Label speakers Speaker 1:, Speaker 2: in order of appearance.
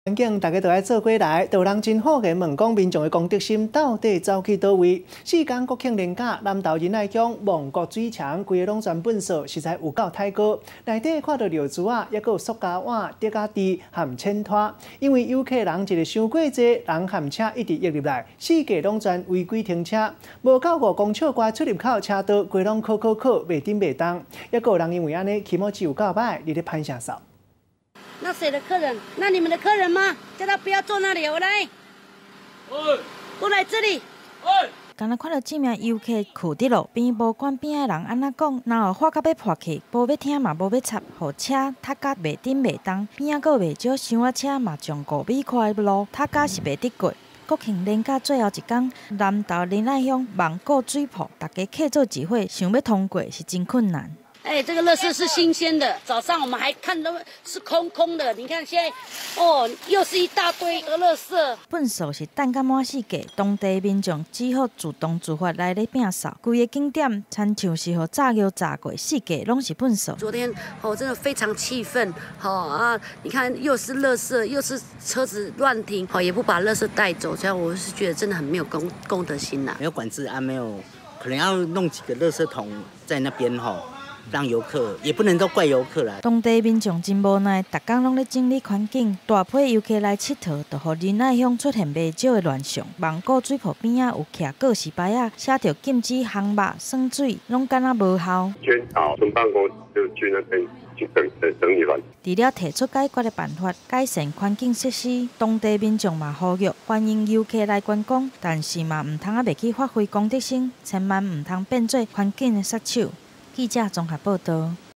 Speaker 1: 环境大家都爱做过来，就有人真好奇问讲民众的公德心到底走去倒位？四间国庆连假，南投仁爱乡望国水墙规个拢全粪扫，实在有够太高。内底看到尿珠啊，还有塑胶碗、竹仔地和铅拖。因为游客人一日伤过济，人和车一直溢入来，四界拢全违规停车。无到5公尺外出入口车道，规拢扣，袂顶袂当。还有人因为安尼气毛有够歹，你咧攀啥扫？
Speaker 2: 那谁的客人？那你们的客人吗？叫他不要坐那里，我来。过来这里。
Speaker 3: 刚才看到这名游客囍伫路边，无管边的人安怎讲，然后发到要破去，无要听嘛，无要插，互车塌甲袂顶袂当，边仔佫袂少箱仔车嘛，从5米宽的路塌甲是袂得过。国庆连假最后一天，南投仁爱乡望国水铺，大家客做一伙，想要通过是真困难。
Speaker 2: 哎，这个垃圾是新鲜的，早上我们还看都是空空的。你看现在，哦，又是一大堆的垃圾。
Speaker 3: 粪扫是等甲满世界，当地民众只好自动自发来咧摒扫。规个景点亲像是互炸药炸过，世界拢是粪扫。
Speaker 2: 昨天真的非常气愤，你看又是垃圾，又是车子乱停，也不把垃圾带走，这样我是觉得真的很没有公德心呐。
Speaker 4: 没有管制啊，没有，可能要弄几个垃圾桶在那边让游客也不能都怪游客啦。
Speaker 3: 当地民众真无奈，逐工拢咧整理环境，大批游客来佚佗，就互仁爱乡出现袂少的乱象。望国水铺边仔有徛告示牌啊，写着禁止烘肉、酸水，拢敢若无效。
Speaker 5: 宣导村办公就去那边去整理乱。
Speaker 3: 除了提出解决的办法，改善环境设施，当地民众嘛呼吁欢迎游客来观光，但是嘛唔通袂去发挥公德心，千万唔通变做环境的杀手。记者综合报道。